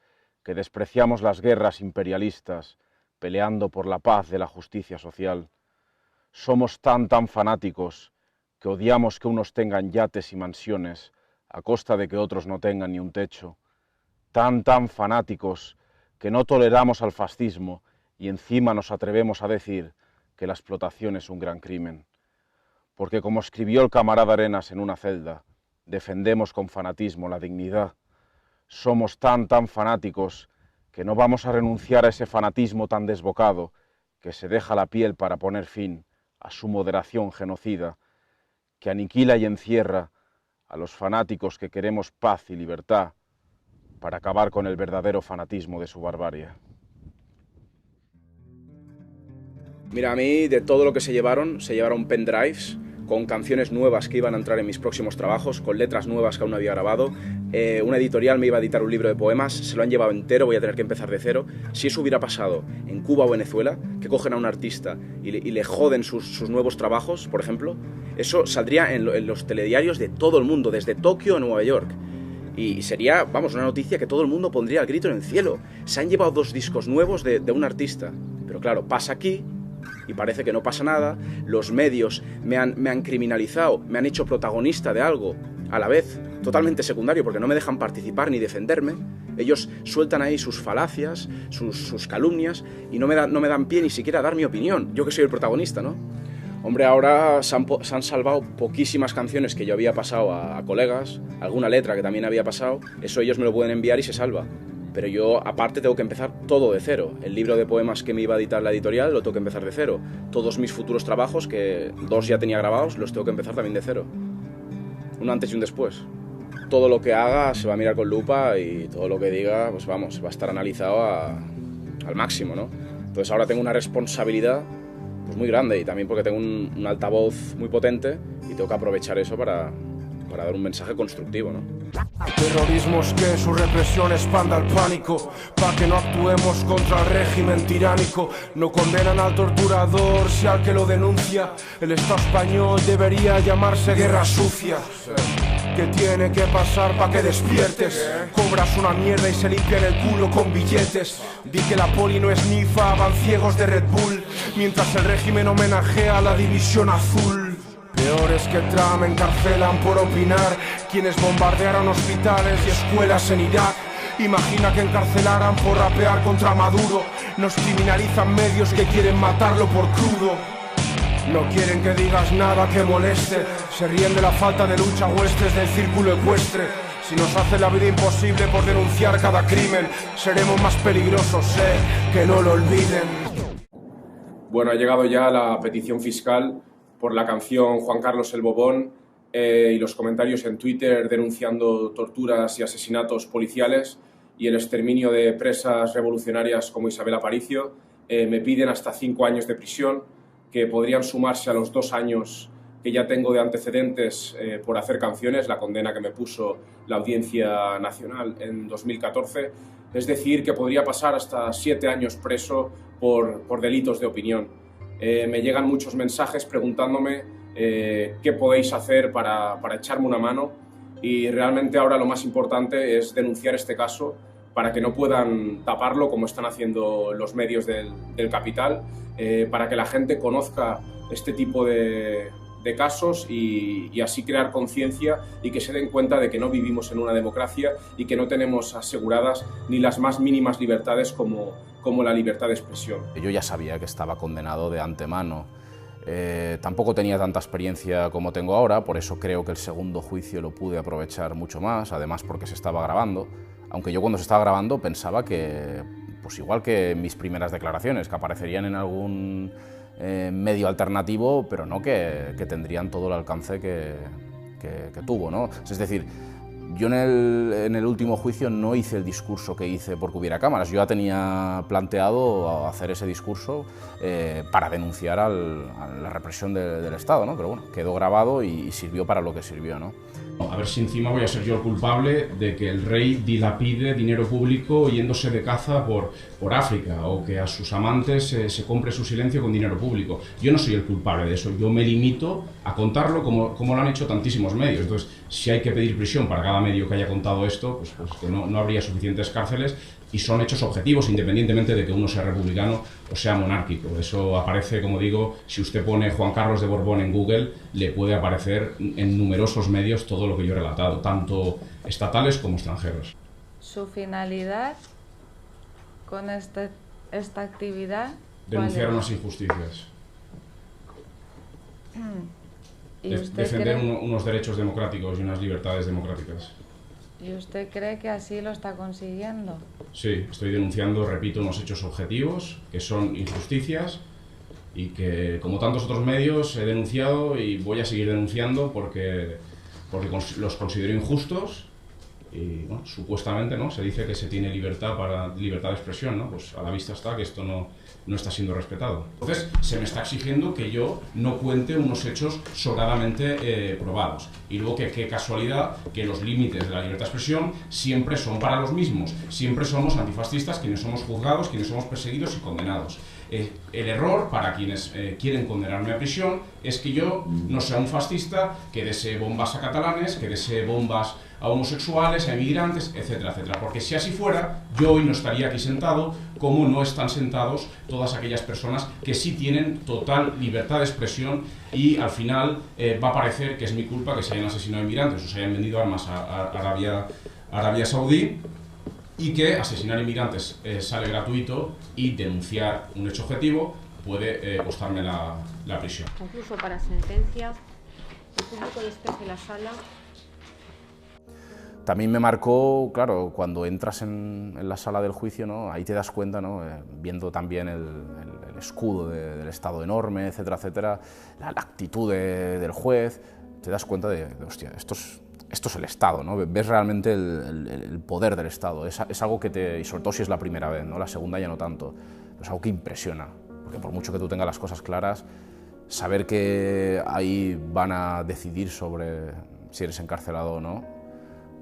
que despreciamos las guerras imperialistas, peleando por la paz de la justicia social. Somos tan fanáticos que odiamos que unos tengan yates y mansiones a costa de que otros no tengan ni un techo. Tan fanáticos que no toleramos al fascismo y encima nos atrevemos a decir que la explotación es un gran crimen. Porque como escribió el camarada Arenas en una celda, defendemos con fanatismo la dignidad. Somos tan fanáticos que no vamos a renunciar a ese fanatismo tan desbocado que se deja la piel para poner fin a su moderación genocida, que aniquila y encierra a los fanáticos que queremos paz y libertad para acabar con el verdadero fanatismo de su barbarie. Mira, a mí de todo lo que se llevaron pendrives con canciones nuevas que iban a entrar en mis próximos trabajos, con letras nuevas que aún no había grabado. Una editorial me iba a editar un libro de poemas, se lo han llevado entero, voy a tener que empezar de cero. Si eso hubiera pasado en Cuba o Venezuela, que cogen a un artista y le joden sus nuevos trabajos, por ejemplo, eso saldría en los telediarios de todo el mundo, desde Tokio a Nueva York. Y sería, vamos, una noticia que todo el mundo pondría el grito en el cielo. Se han llevado 2 discos nuevos de un artista. Pero claro, pasa aquí y parece que no pasa nada. Los medios me han criminalizado, me han hecho protagonista de algo, a la vez totalmente secundario, porque no me dejan participar ni defenderme. Ellos sueltan ahí sus falacias, sus calumnias, y no me dan pie ni siquiera a dar mi opinión. Yo que soy el protagonista, ¿no? Hombre, ahora se han salvado poquísimas canciones que yo había pasado a colegas, alguna letra que también había pasado, eso ellos me lo pueden enviar y se salva. Pero yo, aparte, tengo que empezar todo de cero. El libro de poemas que me iba a editar la editorial lo tengo que empezar de cero. Todos mis futuros trabajos, que 2 ya tenía grabados, los tengo que empezar también de cero. Un antes y un después. Todo lo que haga se va a mirar con lupa y todo lo que diga, pues vamos, va a estar analizado al máximo, ¿no? Entonces ahora tengo una responsabilidad pues muy grande, y también porque tengo un altavoz muy potente y tengo que aprovechar eso para dar un mensaje constructivo, ¿no? Terrorismos que su represión expanda el pánico, pa' que no actuemos contra el régimen tiránico. No condenan al torturador si al que lo denuncia. El Estado español debería llamarse guerra sucia. ¿Qué tiene que pasar pa' que despiertes? Cobras una mierda y se limpian el culo con billetes. Di que la poli no es nifa, van ciegos de Red Bull, mientras el régimen homenajea a la división azul. Peor es que Trump encarcelan por opinar quienes bombardearon hospitales y escuelas en Irak. Imagina que encarcelaran por rapear contra Maduro. Nos criminalizan medios que quieren matarlo por crudo. No quieren que digas nada que moleste. Se ríen de la falta de lucha huestes del círculo ecuestre. Si nos hace la vida imposible por denunciar cada crimen, seremos más peligrosos, que no lo olviden. Bueno, ha llegado ya la petición fiscal por la canción Juan Carlos el Bobón y los comentarios en Twitter denunciando torturas y asesinatos policiales y el exterminio de presas revolucionarias como Isabel Aparicio. Me piden hasta 5 años de prisión, que podrían sumarse a los 2 años que ya tengo de antecedentes por hacer canciones, la condena que me puso la Audiencia Nacional en 2014. Es decir, que podría pasar hasta 7 años preso por delitos de opinión. Me llegan muchos mensajes preguntándome qué podéis hacer para echarme una mano, y realmente ahora lo más importante es denunciar este caso para que no puedan taparlo como están haciendo los medios del capital, para que la gente conozca este tipo de casos y así crear conciencia y que se den cuenta de que no vivimos en una democracia y que no tenemos aseguradas ni las más mínimas libertades como la libertad de expresión. Yo ya sabía que estaba condenado de antemano. Tampoco tenía tanta experiencia como tengo ahora, por eso creo que el segundo juicio lo pude aprovechar mucho más, además porque se estaba grabando, aunque yo cuando se estaba grabando pensaba que, pues igual que mis primeras declaraciones, que aparecerían en algún medio alternativo, pero no que tendrían todo el alcance que tuvo, ¿no? Es decir, yo en el último juicio no hice el discurso que hice porque hubiera cámaras. Yo ya tenía planteado hacer ese discurso para denunciar a la represión del Estado, ¿no? Pero bueno, quedó grabado y sirvió para lo que sirvió, ¿no? A ver si encima voy a ser yo el culpable de que el rey dilapide dinero público yéndose de caza por África, o que a sus amantes se compre su silencio con dinero público. Yo no soy el culpable de eso, yo me limito a contarlo como lo han hecho tantísimos medios. Entonces, si hay que pedir prisión para cada medio que haya contado esto, pues que no habría suficientes cárceles, y son hechos objetivos independientemente de que uno sea republicano o sea monárquico. Eso aparece, como digo, si usted pone Juan Carlos de Borbón en Google, le puede aparecer en numerosos medios todo lo que yo he relatado, tanto estatales como extranjeros. ¿Su finalidad con esta actividad? Denunciar unas injusticias. ¿Y usted defender unos derechos democráticos y unas libertades democráticas. ¿Y usted cree que así lo está consiguiendo? Sí, estoy denunciando, repito, unos hechos objetivos, que son injusticias, y que, como tantos otros medios, he denunciado y voy a seguir denunciando porque los considero injustos y, bueno, supuestamente, ¿no?, se dice que se tiene libertad de expresión, ¿no? Pues a la vista está que esto no está siendo respetado. Entonces, se me está exigiendo que yo no cuente unos hechos sobradamente probados. Y luego, que qué casualidad que los límites de la libertad de expresión siempre son para los mismos. Siempre somos antifascistas quienes somos juzgados, quienes somos perseguidos y condenados. El error para quienes quieren condenarme a prisión es que yo no sea un fascista que desee bombas a catalanes, que desee bombas a homosexuales, a inmigrantes, etcétera, etcétera. Porque si así fuera, yo hoy no estaría aquí sentado, como no están sentados todas aquellas personas que sí tienen total libertad de expresión, y al final va a parecer que es mi culpa que se hayan asesinado a inmigrantes o se hayan vendido armas a Arabia Saudí, y que asesinar inmigrantes sale gratuito y denunciar un hecho objetivo puede costarme la prisión. Incluso para sentencia, el público despeje la sala. También me marcó, claro, cuando entras en la sala del juicio, ¿no?, ahí te das cuenta, ¿no?, viendo también el escudo del Estado enorme, etcétera, etcétera, la actitud del juez, te das cuenta de hostia, esto es el Estado, ¿no? Ves realmente el poder del Estado. Es algo que y sobre todo si es la primera vez, ¿no?, la segunda ya no tanto, es algo que impresiona, porque por mucho que tú tengas las cosas claras, saber que ahí van a decidir sobre si eres encarcelado o no,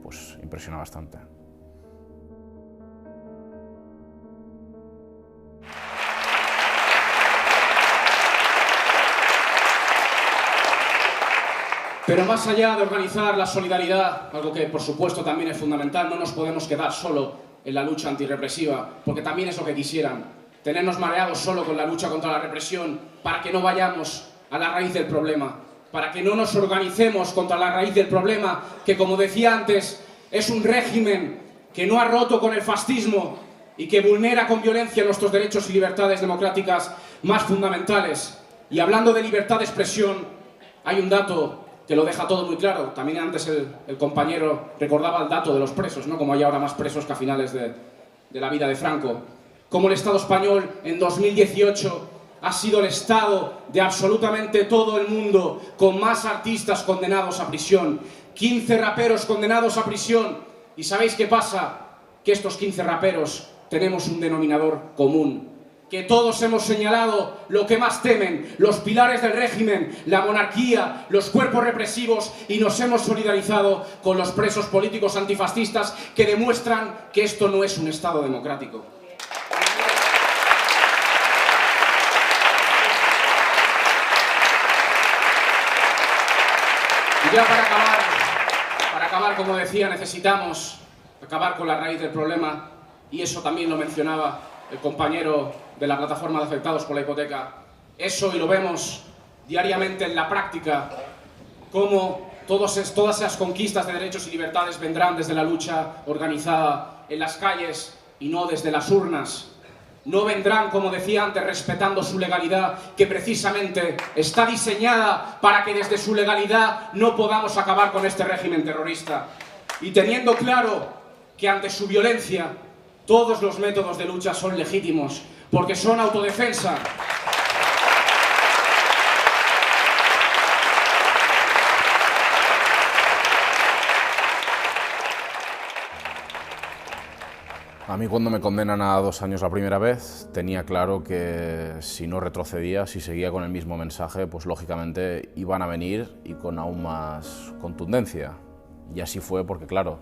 pues impresiona bastante. Pero más allá de organizar la solidaridad, algo que por supuesto también es fundamental, no nos podemos quedar solo en la lucha antirrepresiva, porque también es lo que quisieran, tenernos mareados solo con la lucha contra la represión, para que no vayamos a la raíz del problema, para que no nos organicemos contra la raíz del problema, que, como decía antes, es un régimen que no ha roto con el fascismo y que vulnera con violencia nuestros derechos y libertades democráticas más fundamentales. Y hablando de libertad de expresión, hay un dato que lo deja todo muy claro. También antes el compañero recordaba el dato de los presos, ¿no?, como hay ahora más presos que a finales de la vida de Franco. Como el Estado español en 2018 ha sido el Estado de absolutamente todo el mundo con más artistas condenados a prisión. 15 raperos condenados a prisión. ¿Y sabéis qué pasa? Que estos 15 raperos tenemos un denominador común. Que todos hemos señalado lo que más temen, los pilares del régimen, la monarquía, los cuerpos represivos, y nos hemos solidarizado con los presos políticos antifascistas que demuestran que esto no es un Estado democrático. Y ya para acabar, como decía, necesitamos acabar con la raíz del problema, y eso también lo mencionaba el compañero de la plataforma de afectados por la hipoteca. Eso, y lo vemos diariamente en la práctica, cómo todas esas conquistas de derechos y libertades vendrán desde la lucha organizada en las calles y no desde las urnas. No vendrán, como decía antes, respetando su legalidad, que precisamente está diseñada para que desde su legalidad no podamos acabar con este régimen terrorista. Y teniendo claro que ante su violencia todos los métodos de lucha son legítimos, porque son autodefensa. A mí, cuando me condenan a 2 años la primera vez, tenía claro que si no retrocedía, si seguía con el mismo mensaje, pues lógicamente iban a venir, y con aún más contundencia. Y así fue, porque claro,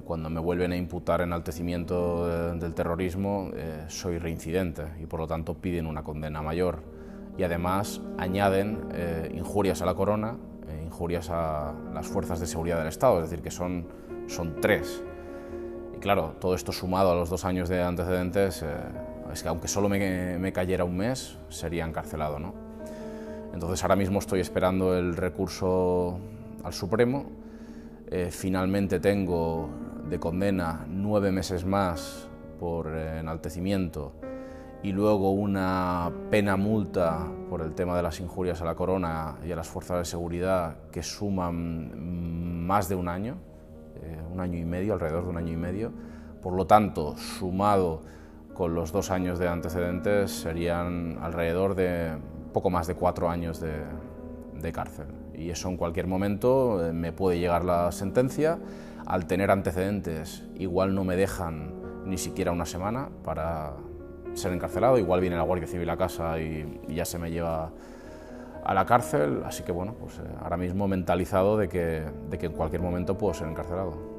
cuando me vuelven a imputar enaltecimiento del terrorismo, soy reincidente, y por lo tanto piden una condena mayor. Y además añaden injurias a la corona, injurias a las fuerzas de seguridad del Estado, es decir, que son 3. Y claro, todo esto sumado a los 2 años de antecedentes, es que aunque solo me cayera un mes, sería encarcelado, ¿no? Entonces ahora mismo estoy esperando el recurso al Supremo. Finalmente tengo de condena 9 meses más por enaltecimiento, y luego una pena multa por el tema de las injurias a la corona y a las fuerzas de seguridad, que suman más de 1 año, 1 año y medio, alrededor de 1 año y medio. Por lo tanto, sumado con los 2 años de antecedentes, serían alrededor de poco más de 4 años de cárcel. Y eso en cualquier momento me puede llegar la sentencia. Al tener antecedentes, igual no me dejan ni siquiera una semana para ser encarcelado, igual viene la Guardia Civil a casa y ya se me lleva a la cárcel, así que bueno, pues ahora mismo mentalizado de que en cualquier momento puedo ser encarcelado.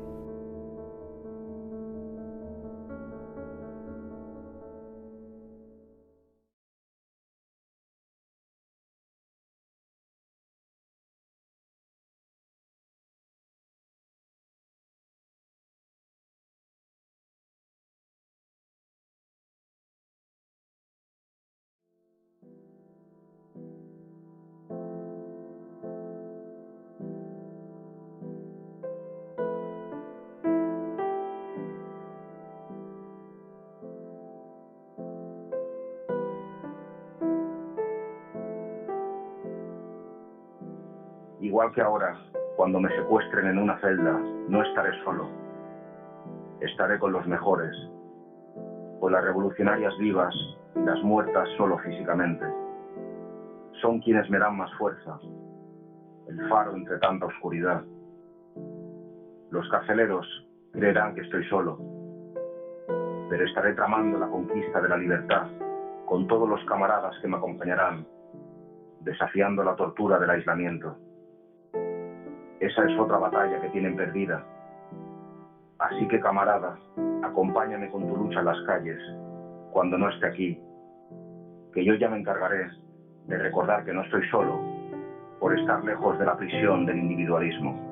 Igual que ahora, cuando me secuestren en una celda, no estaré solo. Estaré con los mejores, con las revolucionarias vivas y las muertas solo físicamente. Son quienes me dan más fuerza, el faro entre tanta oscuridad. Los carceleros creerán que estoy solo, pero estaré tramando la conquista de la libertad con todos los camaradas que me acompañarán, desafiando la tortura del aislamiento. Esa es otra batalla que tienen perdida. Así que, camarada, acompáñame con tu lucha en las calles, cuando no esté aquí, que yo ya me encargaré de recordar que no estoy solo, por estar lejos de la prisión del individualismo.